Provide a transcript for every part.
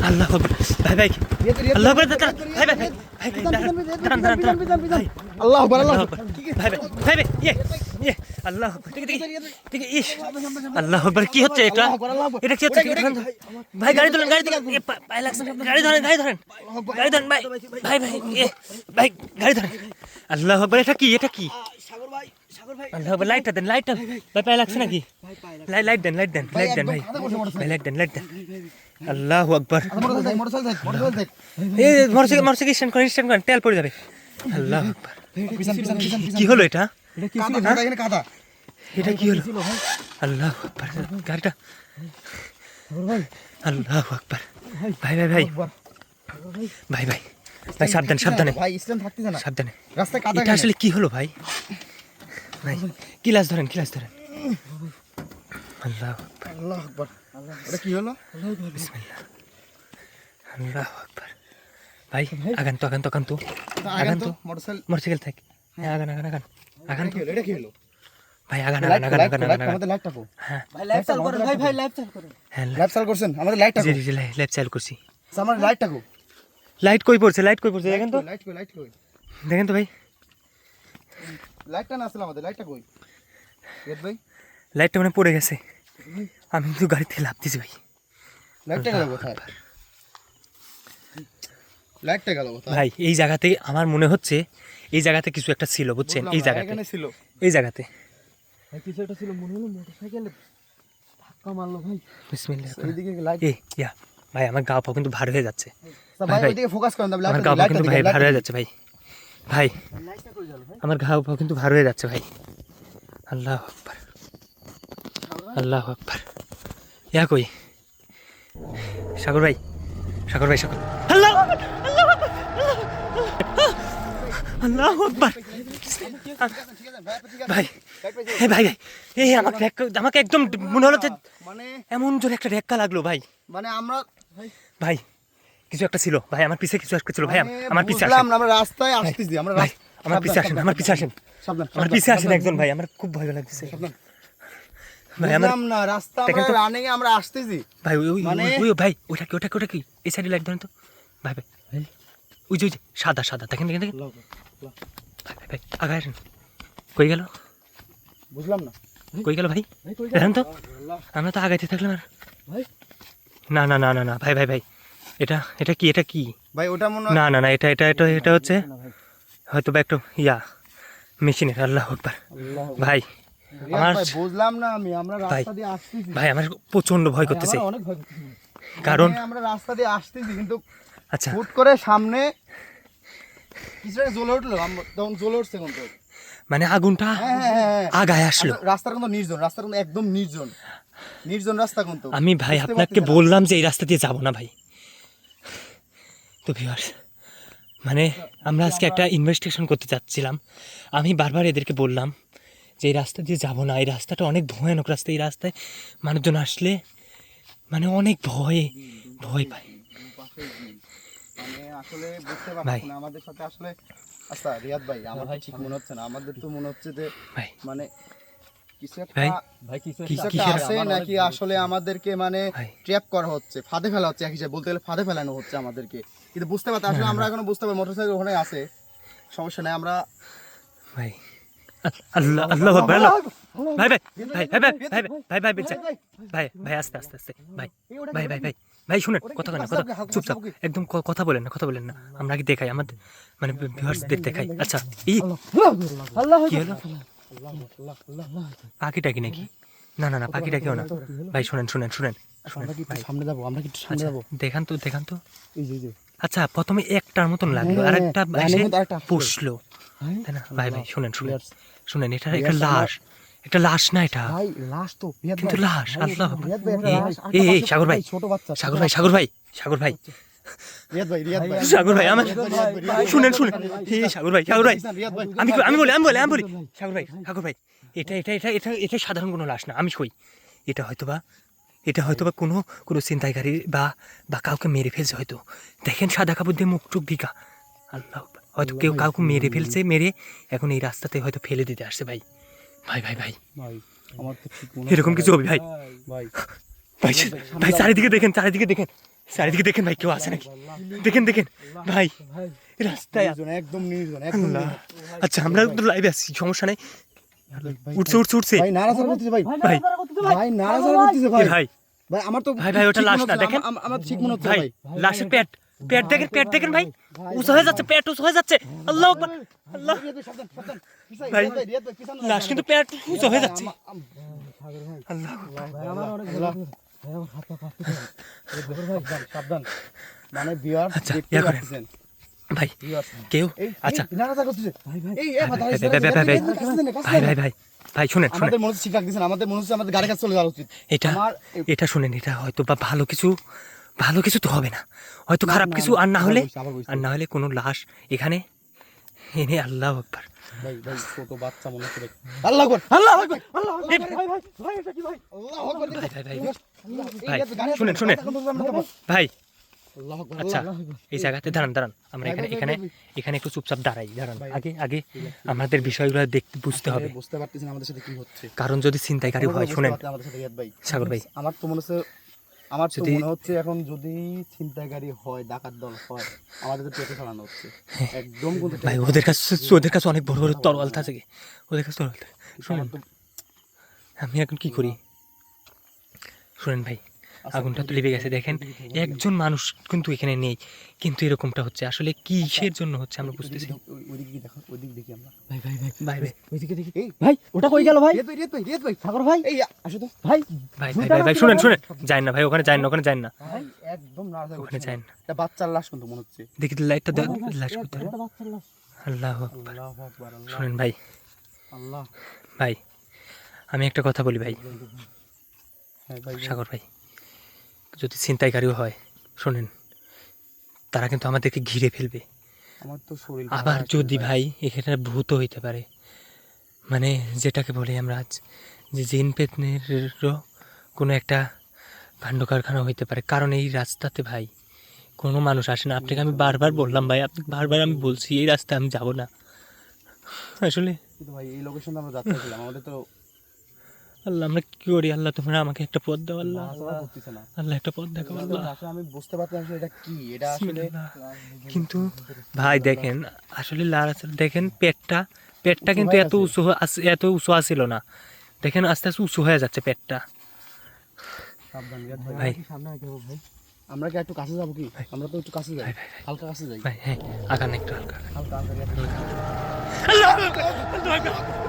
আল্লাহ আকবার ভাই ভাই আল্লাহ আকবার ভাই ভাই ভাই দাঁড়ান দাঁড়ান দাঁড়ান ভাই আল্লাহ আকবার আল্লাহ আকবার ভাই ভাই ভাই ভাই ইয়ে আল্লাহ আকবার ঠিক ঠিক ঠিক ইস আল্লাহ আকবার কি হচ্ছে এটা এটা কি হচ্ছে ভাই গাড়ি ধরেন পায়ে লাগছে গাড়ি ধরেন ভাই ভাই ভাই ভাই গাড়ি ধরেন আল্লাহ আকবার এটা কি আল্লাহ আকবার লাইটটা দেন ভাই পায়ে লাগছে নাকি লাইট দেন ভাই ভাই লাইট দেন আল্লাহু আকবার এই মোটরসাইকেল স্ট্যান্ড করেন তেল পড়ে যাবে আল্লাহ আকবার কি হলো এটা এটা কি হলো আল্লাহ আকবার গাড়িটা আল্লাহু আকবার ভাই সাবধানে সাবধানে এটা আসলে কি হলো ভাই কিলাস ধরেন আল্লাহ আকবার এটা কি হলো বিসমিল্লাহ আল্লাহু আকবার ভাই আগান তো মোটরসাইকেল থাক আগান তো এটা কি হলো ভাই আগান আমাদের লাইটটা কো হ্যাঁ ভাই লাইট চালু করেন ভাই লাইট চালু করেন হ্যাঁ লাইট চালু করছেন আমাদের লাইটটা কো জি লাইট চালু করছি আমার লাইটটা কো লাইট কই পড়ছে দেখেন তো লাইট কই দেখেন তো ভাই লাইটটা না আসলে আমাদের লাইটটা কই রেড ভাই লাইটটা মানে পড়ে গেছে আমি কিন্তু গাড়ি থেকে লাফ দিছি ভাই লাইটটা গেল কোথায় লাইটটা গেল কোথায় ভাই এই জায়গাতে আমার মনে হচ্ছে এই জায়গাতে কিছু একটা ছিল বুঝছেন এই জায়গাতে ভাই কিছু একটা ছিল মনে হলো মোটরসাইকেলে ধাক্কা মারলো ভাই বিসমিল্লাহ এইদিকে লাইট ভাই আমার গা পা কিন্তু ভার হয়ে যাচ্ছে ভাই ওইদিকে ফোকাস করেন তাহলে আমার গা পা কিন্তু ভাই ভার হয়ে যাচ্ছে ভাই আমার গা পা কিন্তু ভার হয়ে যাচ্ছে ভাই আল্লাহু আকবার কই সাগর ভাই আল্লাহু আকবার ভাই এই আমাকে একদম মনে হলো যে মানে এমন জোরে একটা ধাক্কা লাগলো ভাই মানে আমরা ভাই কিছু একটা ছিল ভাই আমার পিছে কিছু একটা ছিল ভাই আমার পিছে আসেন আমরা রাস্তায় আসতেছি আমরা ভাই আমার পিছে আসেন সাবধান আমার পিছে আসেন একজন ভাই আমার খুব ভয় লাগতেছে সাবধান ভাই আমার না রাস্তা আমরা রানিং এ আমরা আসতেছি ভাই ওই ভাই ওটা কি এই সাইডে লাইট ধরেন তো ভাই ওই যে সাদা দেখেন ভাই আগে আসেন কই গেল বুঝলাম না কই গেল ভাই দেখেন তো আমরা তো আগাইতে থাকলাম আর ভাই না ভাই এটা কি ভাই ওটা মনে না এটা হচ্ছে হয়তো বা একটু মেশিনের আল্লাহু আকবার ভাই আমার বুঝলাম না আমরা রাস্তা দিয়ে আসতেছি ভাই আমার প্রচন্ড ভয় করতেছে অনেক ভয় করতেছে কারণ আমরা রাস্তা দিয়ে আসতেছি কিন্তু আচ্ছা হুট করে সামনে কিছু জ্বলে উঠলো তখন জ্বলে উঠছে কিন্তু মানে আগুনটা আগায় আসলো রাস্তার কিন্তু রাস্তার কিন্তু একদম নির্জন রাস্তা কিন্তু আমি ভাই আপনাকে বললাম যে এই রাস্তা দিয়ে যাব না ভাই তো ভিউয়ার্স মানে আমরা আজকে একটা ইনভেস্টিগেশন করতে যাচ্ছিলাম আমি বারবার এদেরকে বললাম যে এই রাস্তা দিয়ে যাব না এই রাস্তাটা অনেক ভয়ানক রাস্তা এই রাস্তায় মানুষজন আসলে মানে অনেক ভয় পায় মানে আসলে বুঝতে পারছি না আমাদের সাথে আসলে আচ্ছা রিয়াদ ভাই আমার ঠিক মনে হচ্ছে না আমাদের তো মনে হচ্ছে যে মানে কিছু একটা আছে নাকি আসলে আমাদেরকে মানে ট্র্যাপ করা হচ্ছে ফাঁদে ফেলা হচ্ছে এক হিসাবে বলতে গেলে ফাঁদে ফেলানো হচ্ছে আমাদেরকে কিন্তু বুঝতে পারছি আসলে আমরা এখনো বুঝতে পারি মোটরসাইকেল ওখানে আছে সমস্যা নাই আমরা ভাই আল্লাহ ভাই আস্তে ভাই শুনেন কথা চুপচাপ একদম কথা বলেন না আমরা কি দেখাই আমাদের মানে ভিউয়ার্সদের দেখাই আচ্ছা কি হলো পাখিটা কি নাকি না পাখিটা কেউ না ভাই শুনেন সামনে যাবো আমরা কি সামনে যাবো দেখান তো আচ্ছা প্রথমে একটার মতন লাগলো আর একটা পুষলো তাই না ভাই শুনেন এটা লাশ এটা লাশ না এটা ভাই লাশ তো কিন্তু লাশ আল্লাহ এই সাগর ভাই ছোট বাচ্চা সাগর ভাই রিয়াদ ভাই সাগর ভাই আমার শুনেন এই সাগর ভাই আমি বলি সাগর ভাই এটা সাধারণ কোনো লাশ না আমি কই এটা হয়তোবা কোনো ছিনতাইকারী বা কাউকে মেরে ফেলছে হয়তো দেখেন সাদা কাপড় দিয়ে মুখ টুক ঢাকা আল্লাহ হয়তো কেউ কাউকে মেরে ফেলছে এখন এই রাস্তাতে হয়তো ফেলে দিতে আসছে ভাই আমার তো ঠিক মনে এরকম কিছু হবে ভাই চারিদিকে দেখেন চারিদিকে দেখেন ভাই কেউ আছে নাকি, দেখেন দেখেন ভাই রাস্তায় একদম নির্জন একদম আল্লাহ। আচ্ছা আমরা তো লাইভে আছি, সমস্যা নাই। উঠছে উঠছে উঠছে ভাই নাড়াচাড়া করতেছে ভাই ভাই ভাই নাড়াচাড়া করতেছে ভাই ভাই ভাই আমার তো ভাই, ভাই, ওটা ঠিক লাশ মনে না, হচ্ছে, দেখেন। আমার ঠিক মনে হচ্ছে ভাই ভাই লাশের পেট পেট দেখেন, পেট দেখেন ভাই, উঁচু হয়ে যাচ্ছে, পেট উঁচু হয়ে যাচ্ছে। আল্লাহ আকবার, আল্লাহ ভাই, লাশ কিন্তু পেট উঁচু হয়ে যাচ্ছে। আল্লাহ সাবধান মানে বিয়ার আচ্ছা, দেখতে ইয়া করেন। পাচ্ছেন ভাই কেউ আচ্ছা নাড়াচাড়া করতেছে এই ভাই ভাই ভাই ভাই শুনেন শুনেন, আমাদের মনে হচ্ছে ঠিক রাখতেছেন, আমাদের মনে হচ্ছে আমাদের গাড়ি কাছে চলে যাওয়া উচিত। এটা আমার এটা শুনেন, এটা হয়তো বা ভালো কিছু তো হবে না, হয়তো খারাপ কিছু, আর না হলে কোনো লাশ এখানে এনে। আল্লাহ আকবার ভাই ভাই ছোট বাচ্চা মনে হচ্ছে ভাই। আল্লাহু আকবার আল্লাহু আকবার আল্লাহু আকবার ভাই ভাই ভাই এটা কি ভাই আল্লাহু আকবার ভাই ভাই ভাই ভাই শুনেন শুনেন ভাই। আল্লাহু আকবার আচ্ছা এই জায়গাতে দাঁড়ান দাঁড়ান, আমরা এখানে একটু চুপচাপ দাঁড়াই, দাঁড়ান। আগে আমাদের বিষয়গুলো দেখতে বুঝতে হবে, বুঝতে পারতেছেন আমাদের সাথে কি হচ্ছে। কারণ যদি ছিনতাইকারী হয়, শুনেন আমাদের সাথে রিয়াদ ভাই, সাগর ভাই, আমার তো মনে হচ্ছে এখন যদি ছিনতাইকারী হয়, ডাকাত দল হয়, আমাদের তো পেটে ফেলানো হচ্ছে একদম। কিন্তু ভাই ওদের কাছে অনেক বড় বড় তরোয়াল থাকে, ওদের কাছে তরোয়াল থাকে। শুনেন আমি এখন কি করি শুনেন ভাই, আগুনটা তো লেগে গেছে, দেখেন একজন মানুষ কিন্তু এখানে নেই, কিন্তু এরকমটা হচ্ছে আসলে কিসের জন্য হচ্ছে আমরা বুঝতেছি। ওইদিকে দেখো, ওইদিকে দেখি আমরা। ভাই ভাই ভাই ভাই ভাই ওইদিকে দেখি। এই ভাই ওটা কই গেল ভাই? রিয়াদ ভাই সাগর ভাই এই আসো তো ভাই ভাই ভাই ভাই ভাই শুনেন যাই না ভাই, ওখানে যাই না, ওখানে যাই না, ভাই একদম নাড়াচাড়া ওখানে যাই না। এটা বাচ্চার লাশ কিন্তু মনে হচ্ছে। দেখি লাইটটা লাশ করতে। এটা বাচ্চার লাশ। আল্লাহু আকবার। আল্লাহু আকবার আল্লাহ শুনেন ভাই আল্লাহ। ভাই আমি একটা কথা বলি ভাই, হ্যাঁ ভাই সাগর ভাই, যদি ছিনতাইকারীও হয় শুনেন, তারা কিন্তু আমাদেরকে ঘিরে ফেলবে। আমার তো শরীর আবার যদি ভাই এখানে ভূত হইতে পারে, মানে যেটাকে বলি আমরা আজ যে জিন পেতনেরও কোনো একটা কাণ্ড কারখানা হইতে পারে, কারণ এই রাস্তাতে ভাই কোনো মানুষ আসে না। আপনাকে আমি বারবার বললাম ভাই, আপনাকে বারবার আমি বলছি এই রাস্তায় আমি যাব না আসলে। কিন্তু ভাই এই লোকেশনে আমরা যাত্রা ছিলাম, আমাদের তো আল্লাহ আমরা কি করি, আল্লাহ তোমরা আমাকে একটা পথ দাও, আল্লাহ নাড়াচাড়া করতেছে না। আল্লাহ একটা পথ দেখাও আল্লাহ। আসলে আমি বুঝতে পারতাম আসলে এটা কি, এটা আসলে কিন্তু ভাই দেখেন আসলে লাড়াচাড়া দেখেন, পেটটা কিন্তু এত উঁচু আসিল না, দেখেন আস্তে আস্তে উঁচু হয়ে যাচ্ছে পেটটা। সাবধান রিয়াদ ভাই। ভাই সামনে আগে ভাই। আমরা কি একটু কাছে যাবো কি? আমরা তো একটু কাছে যাই, হালকা কাছে যাই, ভাই হ্যাঁ আগান একটু হালকা হালকা কাছে রিয়াদ ভাই। আল্লাহ ভাই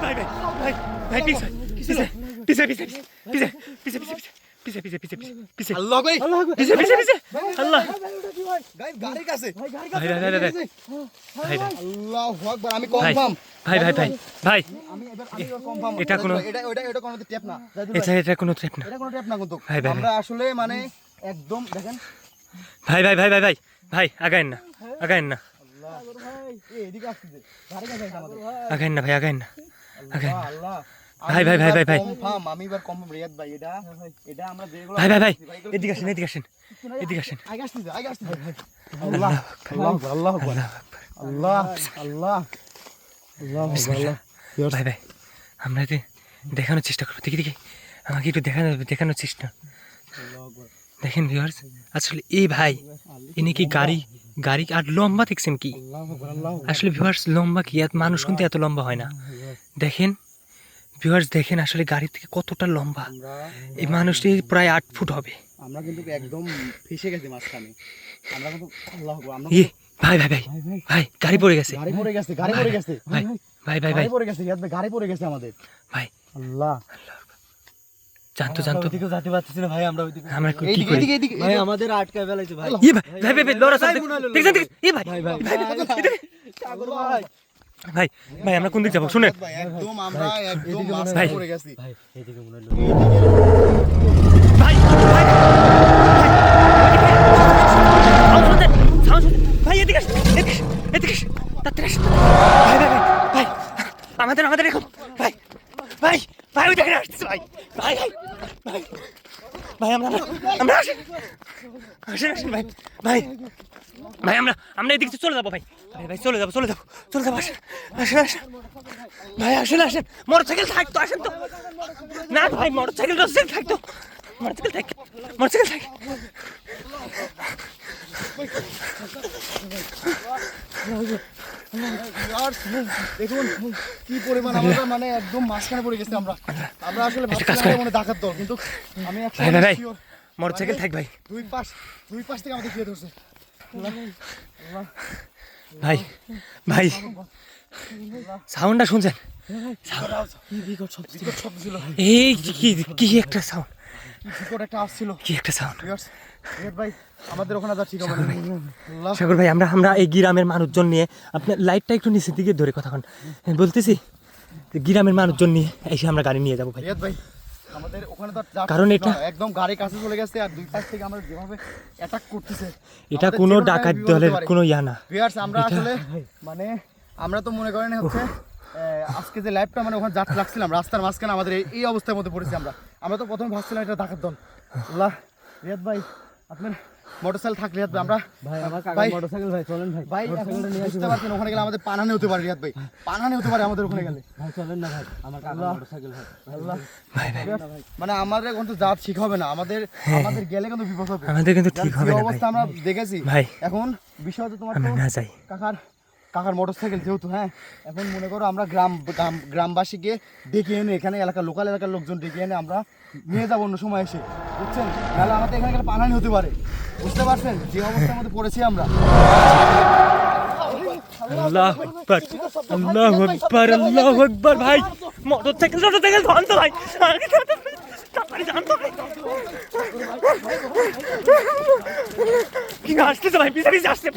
ভাই ভাই ভাই পিছে পিছে পিছে পিছে পিছে পিছে পিছে পিছে পিছে পিছে আল্লাহ ভাই পিছে পিছে পিছে আল্লাহ গাইস গাড়ির কাছে ভাই ভাই ভাই ভাই ভাই ভাই আল্লাহু আকবার। আমি কনফার্ম ভাই ভাই ভাই ভাই আমি এবার কনফার্ম এটা কোনো- এটা কোনো ট্যাপ না জাদু ভাই, এটা কোনো ট্র্যাপ না এটা কোনো ট্যাপ না কিন্তু ভাই, ভাই, আমরা আসলে মানে একদম দেখেন। ভাই ভাই ভাই ভাই ভাই ভাই আগাইন না আল্লাহ এই এদিকে আসছে গাড়ি কাছে যাই আমাদের। আগাইন না ভাই আগাইন না আগাইন না। আল্লাহ ভাই, ভাই, ভাই, ভাই, ভাই। কনফার্ম আমি এবার কনফার্ম রিয়াদ ভাই, এটা আমরা যেগুলো ভাই ভাই ভাই এদিকে আসেন এদিকে আসেন এদিকে আসেন। আগে আসছে ভাই। আল্লাহ আল্লাহ আল্লাহ আল্লাহ আল্লাহ আল্লাহ আল্লাহ আল্লাহ। ভাই ভাই আমরা এতে দেখানোর চেষ্টা করবো, দেখি আমাকে একটু দেখানোর চেষ্টা। দেখেন ভিউয়ার্স আসলে এই ভাই ইনি কি গাড়ি আর লম্বা দেখছেন কি আসলে ভিউয়ার্স, লম্বা কি মানুষ কিন্তু এত লম্বা হয় না। দেখেন ভিউয়ার্স দেখেন আসলে গাড়ি থেকে কতটা লম্বা, এই মানুষটি প্রায় 8 ফুট হবে। আমরা কিন্তু একদম ফেসে গেছি মাঝখানে, আমরা কিন্তু আল্লাহ আকবার। আমরা ইয়ে ভাই ভাই ভাই ভাই গাড়ি পড়ে গেছে গাড়ি পড়ে গেছে ভাই ভাই ভাই ভাই গাড়ি পড়ে গেছে রিয়াদ ভাই, গাড়ি পড়ে গেছে আমাদের। ভাই আল্লাহ জানতো ওইদিকে যেতে পারতেছি না ভাই, আমরা ওইদিকে। আমরা কি এইদিকে করি? এইদিকে ভাই আমাদের আটকায় ফেলাইছে ভাই। ইয়ে ভাই ভাই ভাই লড়া সাথে দেখছেন ইয়ে ভাই ভাই ভাই সাগর ভাই ভাই ভাই আমরা কোন দিক যাবো শুনেন ভাই একদম আমরা একদম ভাই। মাঝখানে পড়ে গেছি। ভাই এইদিকে মনে হলো। ভাই ভাই ভাই এদিকে এদিকে তাড়াতাড়ি আসেন। ভাই ভাই ভাই আমাদের এরকম ভাই ভাই ভাই ওই দেখেন আসছে ভাই ভাই ভাই ভাই ভাই আমরা আসেন ভাই ভাই ভাই আমরা এদিকে চলে যাবো ভাই ভাই চলে যাবো আসেন ভাই আসেন মোটরসাইকেল থাকতো আসেন তো না ভাই মোটরসাইকেল থাকতো মোটরসাইকেল থাক মোটরসাইকেল থাক দেখুন কি পরিমাণ আমরা মানে একদম মাঝখানে পড়ে গেছি আমরা আসলে ভাবছিলাম মনে ডাকাত দল কিন্তু আমি ভাই ভাই ভাই মোটরসাইকেল থাক ভাই দুই পাশ থেকে আমাদের খেয়ে ধরছে ভাই ভাই সাউন্ডটা শুনছেন বিকট শব্দ ছিল এই কি কি একটা সাউন্ড বিকট একটা আসছিল কি একটা সাউন্ড ভাই আমাদের ওখানে যা ঠিক হবে না আল্লাহ সাগর ভাই আমরা এই গ্রামের মানুষজন নিয়ে আপনার লাইটটা একটু নিচের দিকে ধরে কথা কন বলতেছি যে গ্রামের মানুষজন নিয়ে এসে আমরা গাড়ি নিয়ে যাবো ভাই রিয়াদ ভাই আমাদের ওখানে তো কারণ এটা একদম গাড়ি কাছে চলে গেছে আর দুই পাশ থেকে আমরা যেভাবে অ্যাটাক করতেছে এটা কোনো ডাকাত দলের কোনো ইয়া না ভিউয়ার্স আমরা আসলে মানে আমরা তো মনে করেন হচ্ছে আজকে যে লাইভটা মানে ওখানে যাত্রা লাগছিলাম রাস্তার মাঝখানে আমাদের এই অবস্থার মধ্যে পড়েছি আমরা তো প্রথমে ভাবছিলাম এটা ডাকাত দল আল্লাহ রিয়াদ ভাই আপনার মোটরসাইকেল থাক রিয়াদ ভাই আমরা ভাই আমার কাকার মোটরসাইকেল ভাই চলেন ভাই ভাই মোটরসাইকেলটা নিয়ে বুঝতে পারছেন ওখানে গেলে আমাদের পানানি হতে পারে রিয়াদ ভাই পানানি হতে পারে আমাদের ওখানে গেলে ভাই চলেন না ভাই আমার কাকার মোটরসাইকেল ভাই আল্লাহ ভাই ভাই মানে আমাদের কিন্তু জাত ঠিক হবে না আমাদের গেলে কিন্তু বিপদ হবে আমাদের কিন্তু ঠিক হবে যে না অবস্থা আমরা দেখেছি ভাই এখন বিষয় হচ্ছে তোমার আমরা তো না যাই কাকার মোটরসাইকেল যেহেতু হ্যাঁ এখন মনে করো আমরা গ্রামবাসীকে ডেকে এনে এখানে লোকাল এলাকার লোকজন ডেকে এনে আমরা নিয়ে যাবো অন্য সময় এসে বুঝছেন তাহলে আমাদের এখানে গেলে পানানি হতে পারে বুঝতে পারছেন যে অবস্থার মধ্যে পড়েছি আমরা আল্লাহ আকবার আল্লাহু আকবার আল্লাহু আকবার ভাই মোটরসাইকেল ধন তো ভাই তাড়াতাড়ি যান তো ভাই কি আসতেছে ভাই পিছে আসছে